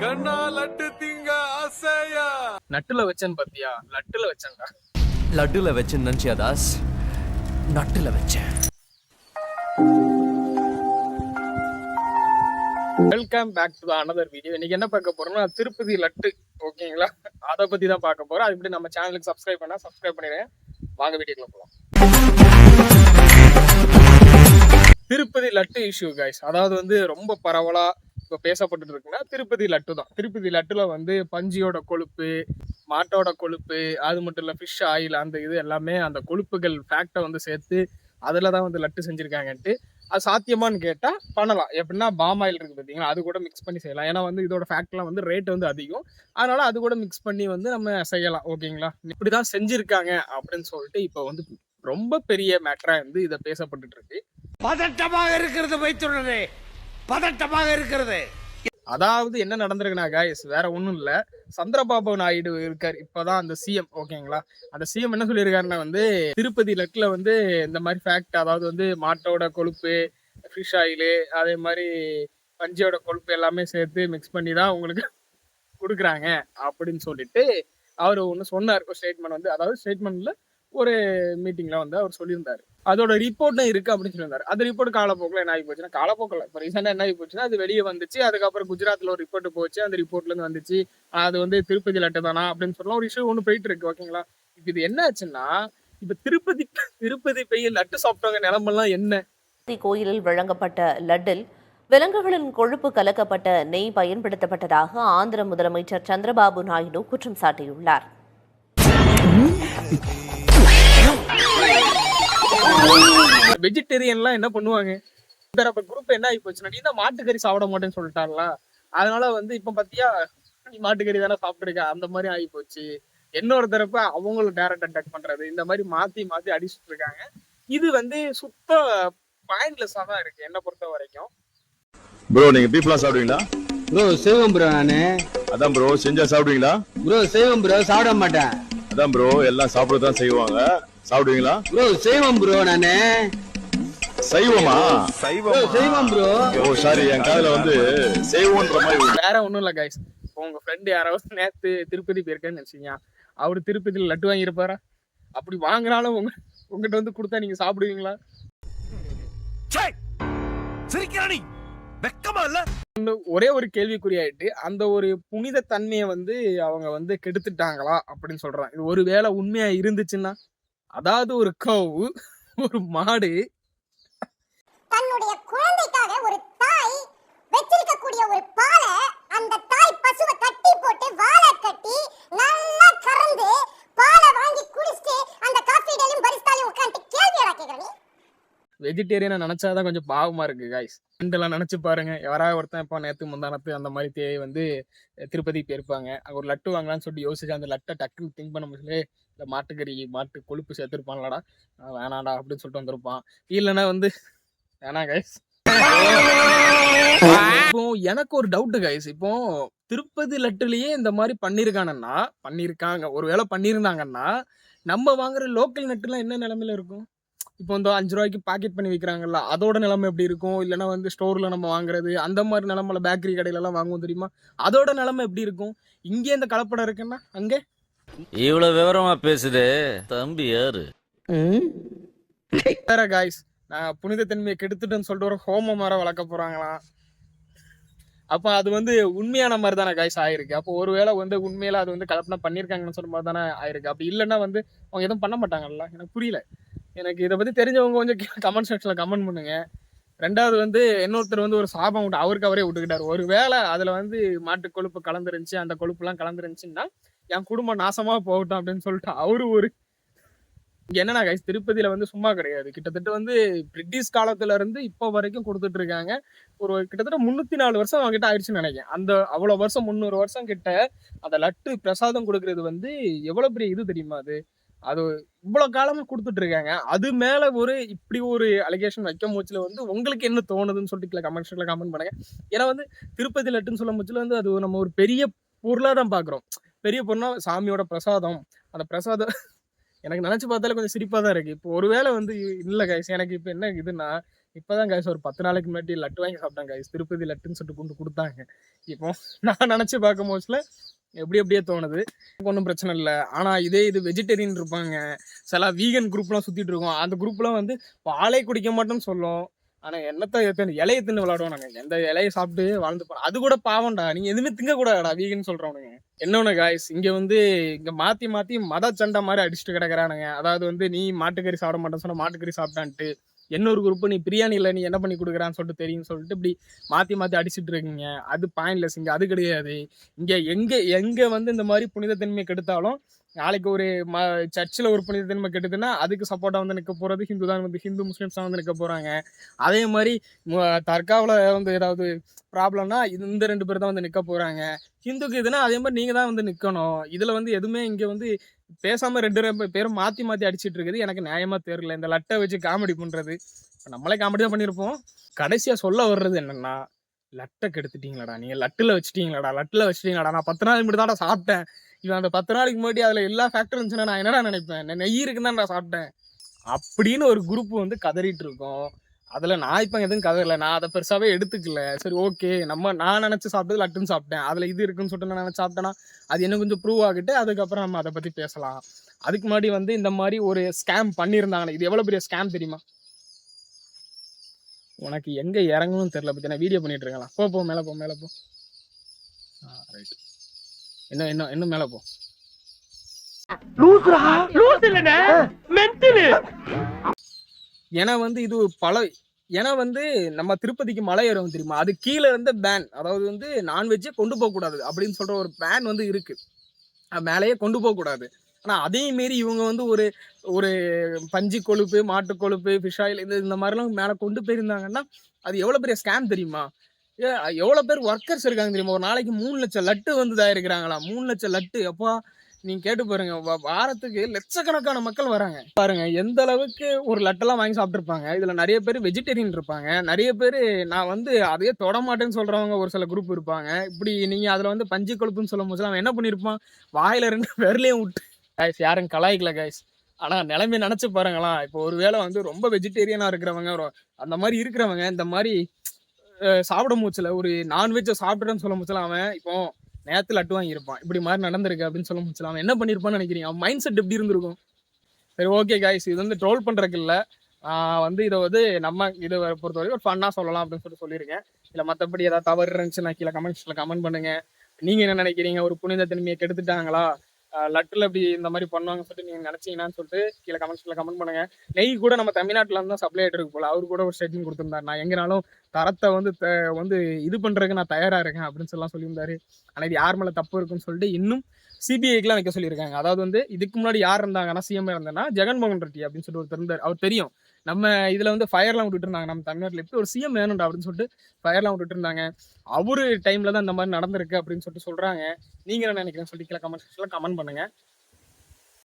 கண்ணா லட்டு திங்க ஆசையா. நட்டுல வச்சேன் பாத்தியா? லட்டுல வச்சேன்டா. லட்டுல வச்சேன் நினைச்சியா தாஸ்? நட்டுல வச்சேன். Welcome back to another video. இன்னைக்கு என்ன பார்க்க போறோம்னா திருப்பதி லட்டு, ஓகேங்களா? அதை பத்தி தான் பார்க்க போறோம். அது இப்படி நம்ம சேனலுக்கு சப்ஸ்கிரைப் பண்ணா சப்ஸ்கிரைப் பண்ணிடுறேன். வாங்க வீடியோக்குள்ள போகலாம். திருப்பதி லட்டு இஷ்யூ கைஸ், அதாவது வந்து ரொம்ப பரவலா இப்போ பேசப்பட்டு இருக்குன்னா திருப்பதி லட்டு தான். திருப்பதி லட்டுல வந்து பஞ்சியோட கொழுப்பு, மாட்டோட கொழுப்பு, அது மட்டும் இல்லை ஃபிஷ் ஆயில், அந்த இது எல்லாமே அந்த கொழுப்புகள் ஃபேக்டை வந்து சேர்த்து அதில் தான் வந்து லட்டு செஞ்சுருக்காங்கன்ட்டு. அது சாத்தியமானு கேட்டால் பண்ணலாம். எப்படின்னா பாம் ஆயில் இருக்குது பார்த்தீங்களா, அது கூட மிக்ஸ் பண்ணி செய்யலாம். ஏன்னா வந்து இதோட ஃபேக்ட்லாம் வந்து ரேட் வந்து அதிகம், அதனால அது கூட மிக்ஸ் பண்ணி வந்து நம்ம செய்யலாம். ஓகேங்களா? இப்படி தான் செஞ்சுருக்காங்க அப்படின்னு சொல்லிட்டு இப்போ வந்து ரொம்ப பெரிய மேட்டராக வந்து இதை பேசப்பட்டு இருக்கு. பதட்டமாக இருக்கிறது வைத்துள்ளது, பதட்டமாக இருக்கிறது. அதாவது என்ன நடந்திருக்குன்னா கைஸ், வேற ஒன்றும் இல்லை. சந்திரபாபு நாயுடு இருக்கார் இப்போதான் அந்த சிஎம், ஓகேங்களா? அந்த சிஎம் என்ன சொல்லியிருக்காருன்னா வந்து திருப்பதி லட்டில் வந்து இந்த மாதிரி ஃபேக்ட், அதாவது வந்து மாட்டோட கொழுப்பு, ஃபிஷ் ஆயிலு, அதே மாதிரி பஞ்சியோட கொழுப்பு எல்லாமே சேர்த்து மிக்ஸ் பண்ணி தான் உங்களுக்கு கொடுக்குறாங்க அப்படின்னு சொல்லிட்டு அவர் ஒன்று சொன்னார். ஒரு ஸ்டேட்மெண்ட் வந்து, அதாவது ஸ்டேட்மெண்ட்ல ஒரு மீட்டிங்ல வந்து அவர் சொல்லியிருந்தாரு. அதோட ரிப்போர்ட்டும் இருக்கு அப்படின்னு சொல்லியிருந்தாரு. அந்த ரிப்போர்ட் காலப்போக்கில் என்ன ஆகி போச்சுன்னா, காலப்போக்கில் இப்போ ரீசெண்டாக என்ன ஆகி போச்சுன்னா, அது வெளியே வந்துச்சு. அதுக்கப்புறம் குஜராத்ல ஒரு ரிப்போர்ட் போச்சு, அந்த ரிப்போர்ட்ல இருந்து வந்துச்சு அது வந்து திருப்பதி லட்டு தானா அப்படின்னு சொல்லலாம் ஒரு இஷ்யூ ஒன்று போயிட்டு இருக்கு, ஓகேங்களா? இப்போ இது என்ன ஆச்சுன்னா, இப்போ திருப்பதி போய் லட்டு சாப்பிட்டவங்க நிலமெல்லாம் என்ன? கோயிலில் வழங்கப்பட்ட லட்டில் விலங்குகளின் கொழுப்பு கலக்கப்பட்ட நெய் பயன்படுத்தப்பட்டதாக ஆந்திர முதலமைச்சர் சந்திரபாபு நாயுடு குற்றம் சாட்டியுள்ளார். வெஜிடேரியன்லாம் என்ன பண்ணுவாங்க? இந்த குரூப் என்ன ஆகி போச்சுன்னா, நீ தான் மாட்டுக்கறி சாப்பிட மாட்டேன்னு சொல்லிட்டாங்களா, அதனால வந்து இப்ப பாத்தியா நீ மாட்டுக்கறி தானே சாப்பிட்டுருக்க, அந்த மாதிரி ஆகி போச்சு. இன்னொரு தரப்ப அவங்களும் டைரக்ட் அட்டாக் பண்றது, இந்த மாதிரி மாத்தி மாத்தி அடிச்சுட்டு இருக்காங்க. இது வந்து சுத்த பாயிண்ட்லெஸ்ஸா தான் இருக்கு என்ன பொறுத்த வரைக்கும். ப்ரோ நீங்க பீஃப்லாம் சாப்பிடுவீங்களா? ப்ரோ செய்வோம் ப்ரோ. நானு அதான் ப்ரோ, செஞ்சா சாப்பிடுவீங்களா? ப்ரோ செய்வோம் ப்ரோ, சாப்பிட மாட்டேன். அதான் ப்ரோ, எல்லாம் சாப்பிடதான் செய்வாங்க, சாப்பிடுவீங்களா? ப்ரோ செய்வோம் ப்ரோ. நானு சைவமா? செய்வோம் ப்ரோ. ஓ சாரி, என் காதுல வந்து செய்வோன்ற மாதிரி. வேற ஒண்ணும் இல்ல கைஸ், உங்க ஃப்ரெண்டு யாராவது நேத்து திருப்பதி போயிருக்கேன்னு நினைச்சீங்க, அவரு திருப்பதியில லட்டு வாங்கியிருப்பாரா? அப்படி வாங்கினாலும் உங்ககிட்ட வந்து கொடுத்தா நீங்க சாப்பிடுவீங்களா? ஒரே ஒரு கேள்விக்குறியாயிட்டு அந்த ஒரு புனித தன்மையை வந்து அவங்க வந்து கெடுத்துட்டாங்களா அப்படின்னு சொல்றாங்க. இது ஒருவேளை உண்மையா இருந்துச்சுன்னா, அதாவது ஒரு கவு, ஒரு மாடு தன்னுடைய குழந்தைக்காக ஒரு தாய் வெச்சிருக்கக்கூடிய ஒரு பாலை, அந்த தாய் பசுவை கட்டி போட்டு வாழை கட்டி நல்லா கறந்து பாலை வாங்கி குடிச்சிட்டு அந்த காஃபி டேலையும் பரிஸ்தாலையும் உட்காந்து கேள்வியா கேக்குறீங்க? வெஜிடேரியனை நினைச்சாதான் கொஞ்சம் பாவமா இருக்கு கைஸ். ரெண்டெல்லாம் நினைச்சு பாருங்க. யாராவது ஒருத்தன் இப்போ நேற்று முந்தானத்து அந்த மாதிரி வந்து திருப்பதி போயிருப்பாங்க, அங்கே ஒரு லட்டு வாங்கலான்னு சொல்லிட்டு யோசிச்சு அந்த லட்டை டக்குன்னு திங்க் பண்ண முடியல, இல்லை மாட்டுக்கறி மாட்டு கொழுப்பு சேர்த்துருப்பான்லடா, வேணாடா அப்படின்னு சொல்லிட்டு வந்திருப்பான். இல்லைன்னா வந்து வேணா கைஸ். இப்போ எனக்கு ஒரு டவுட் கைஸ், இப்போ திருப்பதி லட்டுலயே இந்த மாதிரி பண்ணிருக்காங்க, ஒருவேளை பண்ணியிருந்தாங்கன்னா நம்ம வாங்குற லோக்கல் நட்டுலாம் என்ன நிலைமையில இருக்கும்? இப்போ வந்து 5 ரூபாய்க்கு பாக்கெட் பண்ணி விற்கிறாங்கல்ல, அதோட நிலைமை எப்படி இருக்கும்? இல்லைன்னா வந்து ஸ்டோர்ல நம்ம வாங்குறது அந்த மாதிரி நிலைமையில பேக்கரி கடையில எல்லாம் வாங்குவோம் தெரியுமா, அதோட நிலைமை எப்படி இருக்கும்? இங்கே இந்த கலப்படம் இருக்குன்னா அங்கே இவ்வளவு விவரமா பேசுதே தம்பி யாரு? வேற காய்ஸ், நான் புனித தன்மையை கெடுத்துட்டேன்னு சொல்லிட்டு ஒரு ஹோமம் வர வளர்க்க போறாங்களாம். அப்போ அது வந்து உண்மையான மாதிரி தானே காய்ஸ் ஆயிருக்கு. அப்போ ஒருவேளை வந்து உண்மையில அது வந்து கல்பனை பண்ணியிருக்காங்கன்னு சொல்ற மாதிரி தானே ஆயிருக்கு. அப்படி இல்லைன்னா வந்து அவங்க எதுவும் பண்ண மாட்டாங்கல்ல, எனக்கு புரியல. எனக்கு இதை பத்தி தெரிஞ்சவங்க கொஞ்சம் கமெண்ட் செக்ஷன்ல கமெண்ட் பண்ணுங்க. ரெண்டாவது வந்து இன்னொருத்தர் வந்து ஒரு சாபம் விட்டு அவருக்கு அவரே விட்டுக்கிட்டாரு. ஒரு வேளை அதுல வந்து மாட்டு கொழுப்பு கலந்துருந்துச்சு, அந்த கொழுப்பு எல்லாம் கலந்துருந்துச்சுன்னா என் குடும்பம் நாசமா போகட்டும் அப்படின்னு சொல்லிட்டு அவரு ஒரு என்னன்னா கைஸ், திருப்பதியில வந்து சும்மா கிடையாது. கிட்டத்தட்ட வந்து பிரிட்டிஷ் காலத்துல இருந்து இப்போ வரைக்கும் கொடுத்துட்டு இருக்காங்க. ஒரு கிட்டத்தட்ட 304 வருஷம் அவங்ககிட்ட ஆயிடுச்சுன்னு நினைக்கிறேன். அந்த அவ்வளவு வருஷம் 300 வருஷம் கிட்ட அந்த லட்டு பிரசாதம் கொடுக்கறது வந்து எவ்வளவு பெரிய இது தெரியுமா? அது இவ்வளவு காலமா கொடுத்துட்டு இருக்காங்க. அது மேல ஒரு இப்படி ஒரு அலிகேஷன் வைக்க முச்சுல வந்து உங்களுக்கு என்ன தோணுதுன்னு சொல்லிட்டு கமெண்ட் செக்ஷன்ல கமெண்ட் பண்ணுங்க. ஏன்னா வந்து திருப்பதி லட்டுன்னு சொல்ல முச்சுல வந்து அது நம்ம ஒரு பெரிய பொருளா தான் பாக்குறோம். பெரிய பொருளா சாமியோட பிரசாதம், அந்த பிரசாதம் எனக்கு நினைச்சு பார்த்தாலே கொஞ்சம் சிரிப்பா தான் இருக்கு. இப்போ ஒருவேளை வந்து இல்ல கைஸ், எனக்கு இப்போ என்ன இதுன்னா, இப்போதான் கைஸ் ஒரு 10 நாளைக்கு முன்னாடி லட்டு வாங்கி சாப்பிட்டேன் கைஸ். திருப்பதி லட்டுன்னு சொல்லிட்டு கொண்டு கொடுத்தாங்க. இப்போ நான் நினச்சி பார்க்கும் போதுல எப்படியே தோணுது. ஒன்றும் பிரச்சனை இல்லை. ஆனால் இதே இது வெஜிடேரியன் இருப்பாங்க, சில வீகன் குரூப்லாம் சுற்றிட்டு இருக்கோம். அந்த குரூப்லாம் வந்து பாலே குடிக்க மாட்டோம்னு சொல்லும். ஆனால் என்னத்தை இலையை தின்னு விளாடுவோம் நாங்கள். எந்த இலையை சாப்பிட்டு வாழ்ந்து போகிறோம். அது கூட பாவம்டா, நீங்கள் எதுவுமே திங்கக்கூடாதுடா வீகன் சொல்கிறவனுங்க. என்னொன்று காய்ஸ், இங்கே வந்து இங்கே மாற்றி மத சண்டை மாதிரி அடிச்சுட்டு கிடக்கிறானுங்க. அதாவது வந்து நீ மாட்டுக்கறி சாப்பிட மாட்டேன்னு சொன்னால் மாட்டுக்கறி சாப்பிட்டான்ட்டு, இன்னொரு குரூப் நீ பிரியாணியில் நீ என்ன பண்ணி கொடுக்குறான்னு சொல்லிட்டு தெரியும்னு சொல்லிட்டு இப்படி மாற்றி அடிச்சுட்டு இருக்கீங்க. அது பாயிண்ட்லெஸ். இங்கே அது கிடையாது. இங்கே எங்கே வந்து இந்த மாதிரி புனிதத்தன்மையை கெடுத்தாலும், நாளைக்கு ஒரு சர்ச்சில் ஒரு புனிதத்தன்மை கெடுதுன்னா அதுக்கு சப்போர்ட்டாக வந்து நிற்க போகிறது ஹிந்து தான். வந்து ஹிந்து முஸ்லீம்ஸ் தான் வந்து நிற்க போகிறாங்க. அதே மாதிரி தற்காவில் வந்து ஏதாவது ப்ராப்ளம்னா இந்த 2 பேர் தான் வந்து நிற்க போகிறாங்க. ஹிந்துக்கு இதுனா அதே மாதிரி நீங்கள் தான் வந்து நிற்கணும். இதில் வந்து எதுவுமே இங்கே வந்து பேசாமல் 2 பேரும் மாற்றி அடிச்சிட்டு இருக்குது. எனக்கு நியாயமாக தெரியல. இந்த லட்டை வச்சு காமெடி பண்ணுறது, நம்மளே காமெடி தான் பண்ணியிருப்போம். கடைசியாக சொல்ல வர்றது என்னென்னா, லட்டை கெடுத்துட்டீங்களாடா, நீங்கள் லட்டில் வச்சுட்டீங்களாடா. நான் 10 நாளைக்கு முன்னாடி தான் சாப்பிட்டேன். இவன் அந்த 10 நாளைக்கு முன்னாடி அதில் எல்லா ஃபேக்டரும் இருந்துச்சுன்னா நான் என்னடா நினைப்பேன், நெய் இருக்குன்னு தான் நான் சாப்பிட்டேன் அப்படின்னு ஒரு குரூப் வந்து கதறிட்டு இருக்கோம். அதில் நான் இப்போ எதுவும் கதறல, நான் அதை பெருசாகவே எடுத்துக்கல. சரி ஓகே, நான் நினச்சி சாப்பிட்டது லட்டுன்னு சாப்பிட்டேன், அதில் இது இருக்குன்னு சொல்லிட்டு நான் நினச்சி சாப்பிட்டேன்னா அது என்ன கொஞ்சம் ப்ரூவ் ஆகிட்டு அதுக்கப்புறம் நம்ம அதை பற்றி பேசலாம். அதுக்கு முன்னாடி வந்து இந்த மாதிரி ஒரு ஸ்கேம் பண்ணியிருந்தாங்க. இது எவ்வளோ பெரிய ஸ்கேம் தெரியுமா? உனக்கு எங்கே இறங்கணும்னு தெரியல. பற்றி நான் வீடியோ பண்ணிட்டு இருக்கலாம். போ மேலே போ. ரைட். இன்னும் மேலே போ. ஏன்னா வந்து இது ஏன்னா வந்து நம்ம திருப்பதிக்கு மலை ஏறும் தெரியுமா, அது கீழே இருந்த பேன், அதாவது வந்து நான்வெஜ்ஜே கொண்டு போகக்கூடாது அப்படின்னு சொல்ற ஒரு பேன் வந்து இருக்கு. மேலேயே கொண்டு போகக்கூடாது. ஆனால் அதே மாரி இவங்க வந்து ஒரு பஞ்சு கொழுப்பு, மாட்டு கொழுப்பு, ஃபிஷ் ஆயில் இந்த மாதிரிலாம் மேலே கொண்டு போயிருந்தாங்கன்னா அது எவ்வளோ பெரிய ஸ்கேம் தெரியுமா? எவ்வளோ பேர் ஒர்க்கர்ஸ் இருக்காங்க தெரியுமா? ஒரு நாளைக்கு 3 லட்சம் லட்டு வந்து தயாரிக்கிறாங்களா? 3 லட்சம் லட்டு. அப்பா நீங்க கேட்டு பாருங்க, வாரத்துக்கு லட்சக்கணக்கான மக்கள் வராங்க பாருங்க. எந்த அளவுக்கு ஒரு லட்டெல்லாம் வாங்கி சாப்பிட்டுருப்பாங்க. இதுல நிறைய பேர் வெஜிடேரியன் இருப்பாங்க, நிறைய பேர் நான் வந்து அதையே தொட மாட்டேன்னு சொல்றவங்க ஒரு சில குரூப் இருப்பாங்க. இப்படி நீங்க அதுல வந்து பஞ்சு கொழுப்புன்னு சொல்லும் போது அவன் என்ன பண்ணிருப்பான், வாயில 2 விரலையும் விட்டு. கைஸ் யாரும் கலாய்க்கல கைஸ், ஆனா நிலைமை நினைச்சு பாருங்களா. இப்போ ஒருவேளை வந்து ரொம்ப வெஜிடேரியனா இருக்கிறவங்க, அந்த மாதிரி இருக்கிறவங்க இந்த மாதிரி சாப்பிட மூச்சுல ஒரு நான்வெஜ்ஜை சாப்பிட்டுறேன்னு சொல்ல மூச்சுல அவன் இப்போ நேரத்து லட்டு வாங்கியிருப்பான், இப்படி மாதிரி நடந்திருக்கு அப்படின்னு சொல்ல முடியல. அவன் என்ன பண்ணியிருப்பான்னு நினைக்கிறீங்க? அவன் மைண்ட் செட் எப்படி இருந்திருக்கும்? சரி ஓகே கைஸ், இது வந்து ட்ரோல் பண்ணுறதுக்கு இல்லை. வந்து இதை வந்து நம்ம இதை பொறுத்த வரைக்கும் ஒரு ஃபன்னாக சொல்லலாம் அப்படின்னு சொல்லியிருக்கேன். இல்லை மற்றபடி ஏதாவது தவறு இருந்துச்சுன்னா கீழே கமெண்ட்ஸில் கமெண்ட் பண்ணுங்க. நீங்கள் என்ன நினைக்கிறீங்க? ஒரு புனித தன்மையை கெடுத்துட்டாங்களா, லட்டில் இப்படி இந்த மாதிரி பண்ணுவாங்கன்னு சொல்லிட்டு நீங்கள் நினச்சிங்கன்னு சொல்லிட்டு கீழே கமெண்ட்ஸில் கமெண்ட் பண்ணுங்க. நெய் கூட நம்ம தமிழ்நாட்டில் இருந்தால் சப்ளை ஆகிட்டு இருக்கு போல. அவரு கூட ஒரு ஸ்டேட்மெண்ட் கொடுத்துருந்தாரு, நான் எங்கேனாலும் தரத்தை வந்து இது பண்ணுறதுக்கு நான் தயாராக இருக்கேன் அப்படின்னு சொல்லியிருந்தாரு. ஆனால் இது யார் மேலே தப்பு இருக்குன்னு சொல்லிட்டு இன்னும் சிபிஐக்கெலாம் வைக்க சொல்லியிருக்காங்க. அதாவது வந்து இதுக்கு முன்னாடி யார் இருந்தாங்கன்னா சிஎம் இருந்தேன்னா ஜெகன்மோகன் ரெட்டி அப்படின்னு சொல்லிட்டு ஒருத்தர் இருந்தார். அவர் தெரியும் நம்ம இதில் வந்து ஃபயர்லாம் விட்டுட்டு இருந்தாங்க. நம்ம தமிழ்நாட்டில் எப்படி ஒரு சிஎம் வேணும்டா அப்படின்னு சொல்லிட்டு ஃபயர்லாம் விட்டுட்டு இருந்தாங்க. அவரு டைமில் தான் இந்த மாதிரி நடந்திருக்கு அப்படின்னு சொல்லிட்டு சொல்கிறாங்க. நீங்கள் என்ன நினைக்கிறேன்னு சொல்லிட்டு கீழே கமெண்ட் செக்ஷனில் கமெண்ட் பண்ணுங்கள்.